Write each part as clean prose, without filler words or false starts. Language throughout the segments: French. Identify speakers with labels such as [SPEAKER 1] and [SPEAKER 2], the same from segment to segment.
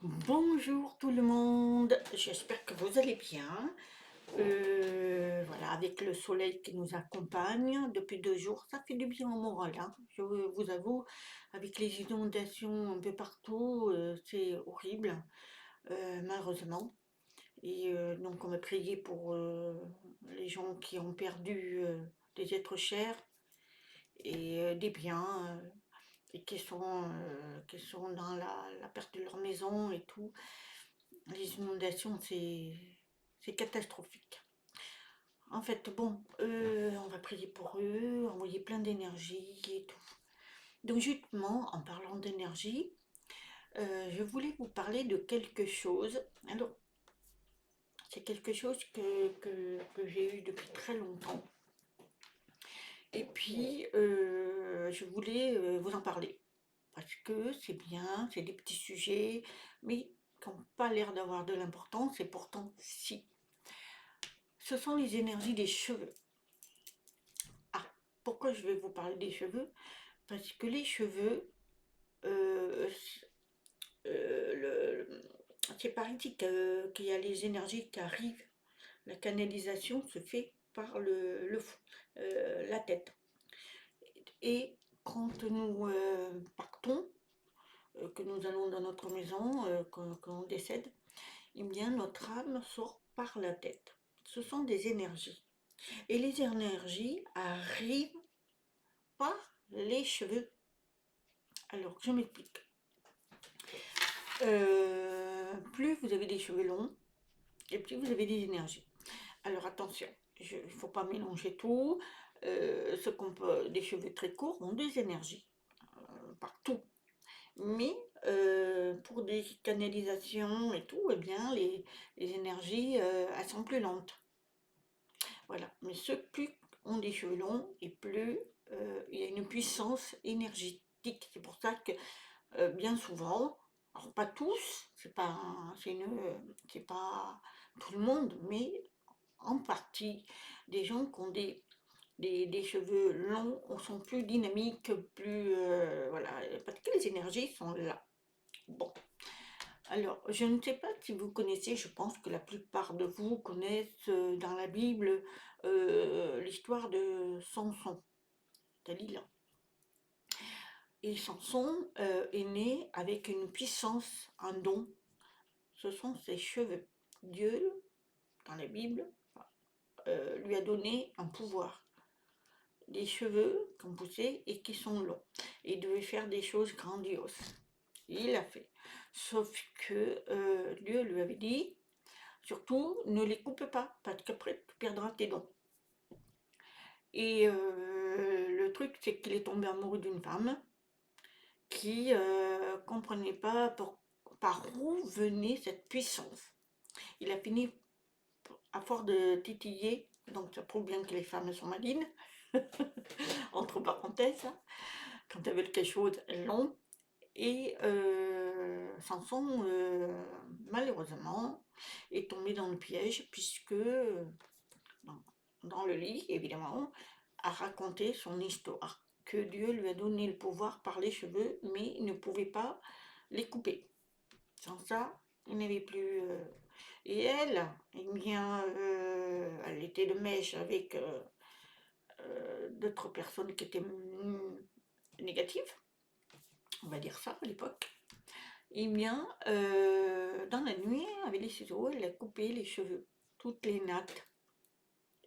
[SPEAKER 1] Bonjour tout le monde, j'espère que vous allez bien. Voilà, avec le soleil qui nous accompagne depuis 2 jours, ça fait du bien au moral, hein. Je vous avoue, avec les inondations un peu partout, c'est horrible, malheureusement. Et donc on va prier pour les gens qui ont perdu des êtres chers et des biens et qui sont dans la perte de leur maison et tout. Les inondations, c'est catastrophique. En fait, bon, on va prier pour eux, envoyer plein d'énergie et tout. Donc justement, en parlant d'énergie, je voulais vous parler de quelque chose. Alors, c'est quelque chose que j'ai eu depuis très longtemps. Et puis, je voulais vous en parler. Parce que c'est bien, c'est des petits sujets, mais qui n'ont pas l'air d'avoir de l'importance, et pourtant, si. Ce sont les énergies des cheveux. Ah, pourquoi je vais vous parler des cheveux? Parce que les cheveux, euh, c'est par ici qu'il y a les énergies qui arrivent. La canalisation se fait par la tête. Et quand nous partons, que nous allons dans notre maison, quand on décède, eh bien notre âme sort par la tête. Ce sont des énergies. Et les énergies arrivent par les cheveux. Alors, je m'explique. Plus vous avez des cheveux longs, et plus vous avez des énergies. Alors attention, il ne faut pas mélanger tout. Des cheveux très courts ont des énergies, partout. Mais pour des canalisations et tout, eh bien, les énergies, elles sont plus lentes. Voilà. Mais ceux plus ont des cheveux longs et plus il y a une puissance énergétique. C'est pour ça que bien souvent, alors pas tous, c'est pas tout le monde, mais en partie, des gens qui ont des cheveux longs sont plus dynamiques, plus voilà, parce que les énergies sont là. Bon, alors je ne sais pas si vous connaissez, je pense que la plupart de vous connaissent dans la Bible l'histoire de Samson, Dalila. Et Samson est né avec une puissance, un don. Ce sont ses cheveux. Dieu, dans la Bible, lui a donné un pouvoir. Des cheveux qui ont poussé et qui sont longs. Et il devait faire des choses grandioses. Et il l'a fait. Sauf que Dieu lui avait dit, surtout, ne les coupe pas, parce qu'après tu perdras tes dons. Et le truc, c'est qu'il est tombé amoureux d'une femme qui comprenait pas par où venait cette puissance. Il a fini à force de titiller, donc ça prouve bien que les femmes sont malines, entre parenthèses, hein. Quand elles veulent quelque chose, elles l'ont. Et Samson, malheureusement, est tombé dans le piège, puisque dans le lit, évidemment, a raconté son histoire, que Dieu lui a donné le pouvoir par les cheveux, mais il ne pouvait pas les couper. Sans ça, il n'avait plus. Et elle, eh bien, elle était de mèche avec d'autres personnes qui étaient négatives, on va dire ça à l'époque. Eh bien, dans la nuit, avec les ciseaux, elle a coupé les cheveux, toutes les nattes,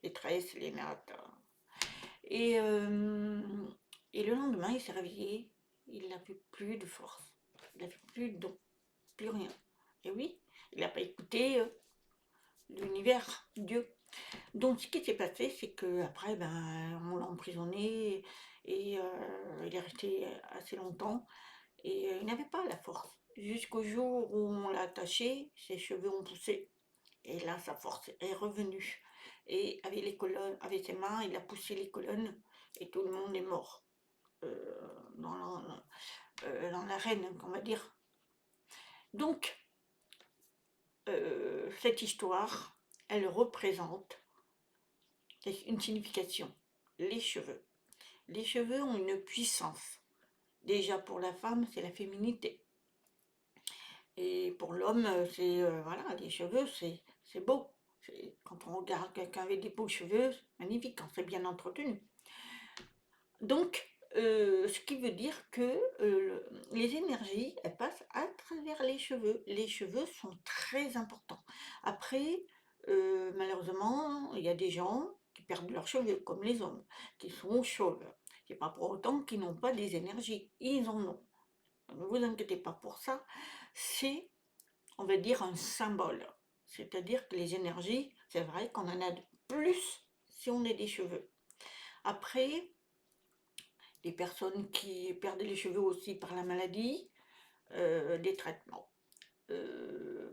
[SPEAKER 1] les tresses, les nattes. Et, euh, et le lendemain, il s'est réveillé, il n'avait plus de force, il n'avait plus de don, plus rien. Et oui, il n'a pas écouté l'univers, Dieu. Donc ce qui s'est passé, c'est qu'après, ben, on l'a emprisonné et il est resté assez longtemps et il n'avait pas la force. Jusqu'au jour où on l'a attaché, ses cheveux ont poussé et là sa force est revenue. Et avec les colonnes, avec ses mains, il a poussé les colonnes et tout le monde est mort dans l'arène, on va dire. Donc cette histoire, elle représente une signification. Les cheveux. Les cheveux ont une puissance. Déjà pour la femme, c'est la féminité. Et pour l'homme, c'est voilà, les cheveux, c'est beau. Quand on regarde quelqu'un avec des beaux cheveux, c'est magnifique quand c'est bien entretenu. Donc, ce qui veut dire que les énergies, elles passent à travers les cheveux. Les cheveux sont très importants. Après, malheureusement, il y a des gens qui perdent leurs cheveux, comme les hommes, qui sont chauves. C'est pas pour autant qu'ils n'ont pas des énergies. Ils en ont. Ne vous inquiétez pas pour ça. C'est, on va dire, un symbole. C'est-à-dire que les énergies, c'est vrai qu'on en a de plus si on a des cheveux. Après, les personnes qui perdent les cheveux aussi par la maladie, des traitements. Euh,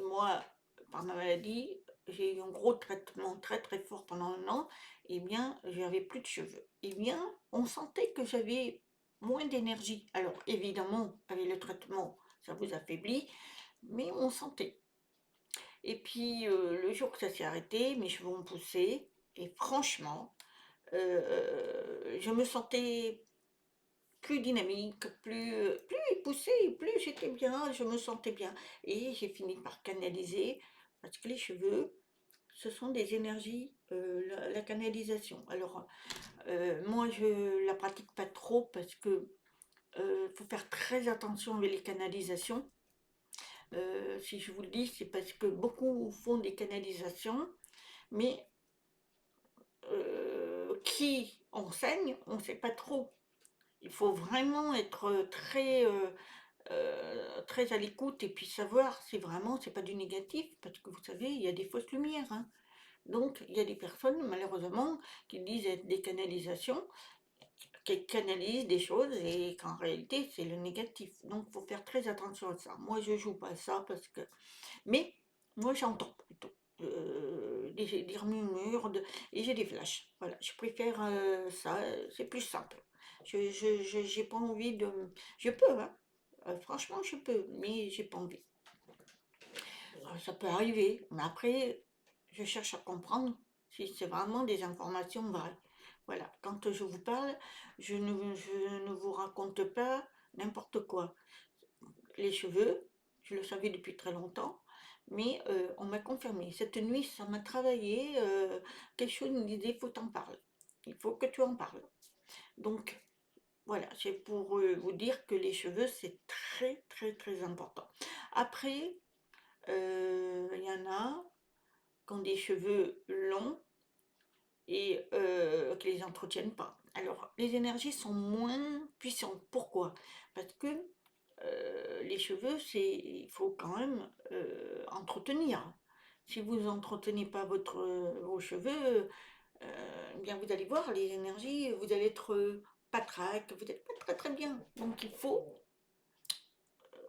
[SPEAKER 1] Moi, par ma maladie, j'ai eu un gros traitement très très fort pendant un an, et bien, j'avais plus de cheveux. Et bien, on sentait que j'avais moins d'énergie. Alors, évidemment, avec le traitement, ça vous affaiblit, mais on sentait. Et puis, le jour que ça s'est arrêté, mes cheveux ont poussé, et franchement, je me sentais plus dynamique, plus poussée, plus j'étais bien, je me sentais bien. Et j'ai fini par canaliser, parce que les cheveux, ce sont des énergies, la canalisation. Alors, moi, je la pratique pas trop parce que faut faire très attention avec les canalisations. Si je vous le dis, c'est parce que beaucoup font des canalisations, mais qui enseigne, on ne sait pas trop. Il faut vraiment être très à l'écoute et puis savoir si vraiment c'est pas du négatif, parce que vous savez, il y a des fausses lumières, hein. Donc, il y a des personnes, malheureusement, qui disent être des canalisations, qui canalisent des choses et qu'en réalité, c'est le négatif. Donc, il faut faire très attention à ça. Moi, je joue pas à ça parce que. Mais, moi, j'entends plutôt. Des murmures et j'ai des flashs. Voilà, je préfère ça, c'est plus simple. J'ai pas envie de. Je peux, hein. Franchement, je peux, mais j'ai pas envie. Ça peut arriver, mais après, je cherche à comprendre si c'est vraiment des informations vraies. Voilà, quand je vous parle, je ne vous raconte pas n'importe quoi. Les cheveux, je le savais depuis très longtemps, mais on m'a confirmé. Cette nuit, ça m'a travaillé. Quelque chose me disait, il faut t'en parler. Il faut que tu en parles. Donc, voilà, c'est pour vous dire que les cheveux, c'est très, très, très important. Après, il y en a qui ont des cheveux longs et qui les entretiennent pas. Alors, les énergies sont moins puissantes. Pourquoi? Parce que les cheveux, il faut quand même entretenir. Si vous n'entretenez pas vos cheveux, eh bien vous allez voir les énergies, vous allez être patraque, vous n'êtes pas très très bien. Donc il faut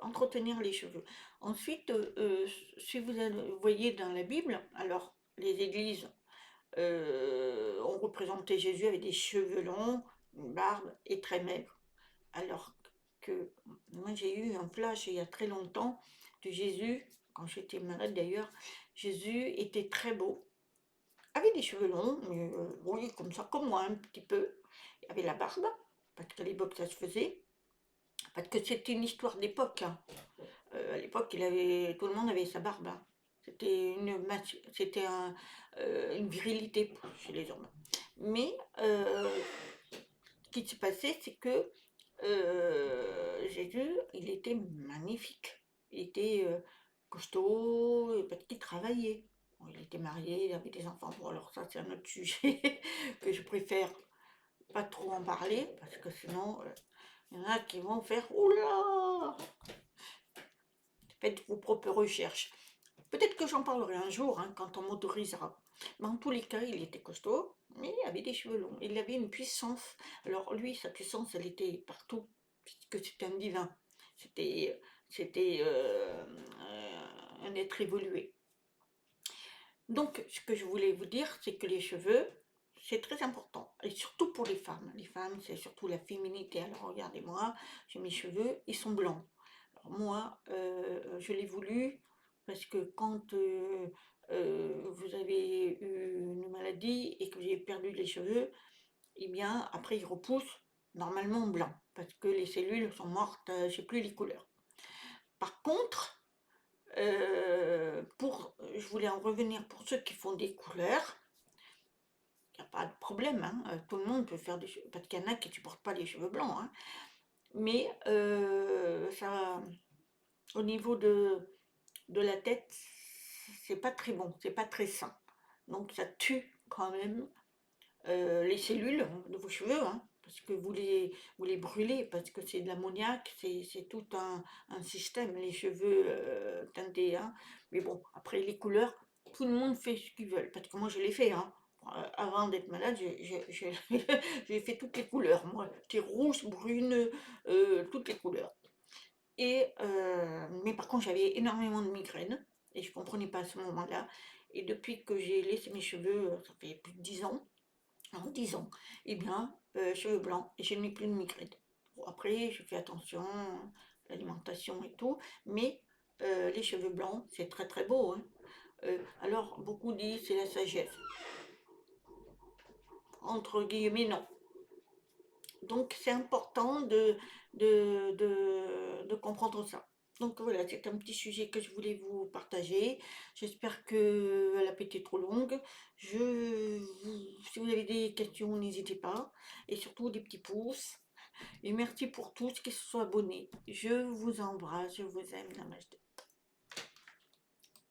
[SPEAKER 1] entretenir les cheveux. Ensuite, si vous voyez dans la Bible, alors les églises ont représenté Jésus avec des cheveux longs, une barbe et très maigre. Alors que moi j'ai eu un flash il y a très longtemps de Jésus, quand j'étais malade d'ailleurs, Jésus était très beau, avait des cheveux longs, mais oui, comme ça, comme moi un petit peu, il avait la barbe, parce qu'à l'époque ça se faisait, parce que c'était une histoire d'époque, hein. À l'époque, tout le monde avait sa barbe, hein. Une virilité chez les hommes. Mais ce qui s'est passé, c'est que Jésus, il était magnifique. Il était costaud, parce qu'il travaillait. Bon, il était marié, il avait des enfants. Bon, alors ça, c'est un autre sujet que je préfère pas trop en parler, parce que sinon, il y en a qui vont faire oula! Faites vos propres recherches. Peut-être que j'en parlerai un jour, hein, quand on m'autorisera. Mais en tous les cas, il était costaud, mais il avait des cheveux longs. Il avait une puissance. Alors lui, sa puissance, elle était partout, puisque c'était un divin. C'était un être évolué. Donc, ce que je voulais vous dire, c'est que les cheveux, c'est très important. Et surtout pour les femmes. Les femmes, c'est surtout la féminité. Alors, regardez-moi, j'ai mes cheveux, ils sont blancs. Alors, moi, je l'ai voulu parce que quand vous avez eu une maladie et que j'ai perdu les cheveux, eh bien, après, ils repoussent normalement blanc. Parce que les cellules sont mortes, je ne sais plus les couleurs. Par contre, Je voulais en revenir pour ceux qui font des couleurs. Il n'y a pas de problème, hein, tout le monde peut faire des cheveux, parce qu'il y en a qui ne supportent pas les cheveux blancs, hein. Mais ça, au niveau de la tête, c'est pas très bon, c'est pas très sain. Donc ça tue quand même les cellules de vos cheveux, hein, parce que vous les brûlez, parce que c'est de l'ammoniac, c'est tout un système, les cheveux teintés, hein. Mais bon, après les couleurs, tout le monde fait ce qu'ils veulent, parce que moi je l'ai fait, hein. Avant d'être malade, j'ai fait toutes les couleurs, moi, j'étais rouge, brune, toutes les couleurs. Mais par contre, j'avais énormément de migraines, et je comprenais pas à ce moment-là. Et depuis que j'ai laissé mes cheveux, ça fait plus de 10 ans, en 10 ans, eh bien, cheveux blancs, et je n'ai plus de migraine. Bon, après, je fais attention, l'alimentation et tout, mais les cheveux blancs, c'est très très beau, hein. Alors, beaucoup disent c'est la sagesse. Entre guillemets, non. Donc, c'est important de comprendre ça. Donc voilà, c'est un petit sujet que je voulais vous partager. J'espère que elle n'a pas été trop longue. Si vous avez des questions, n'hésitez pas. Et surtout des petits pouces. Et merci pour tous qui se sont abonnés. Je vous embrasse, je vous aime. Namasté.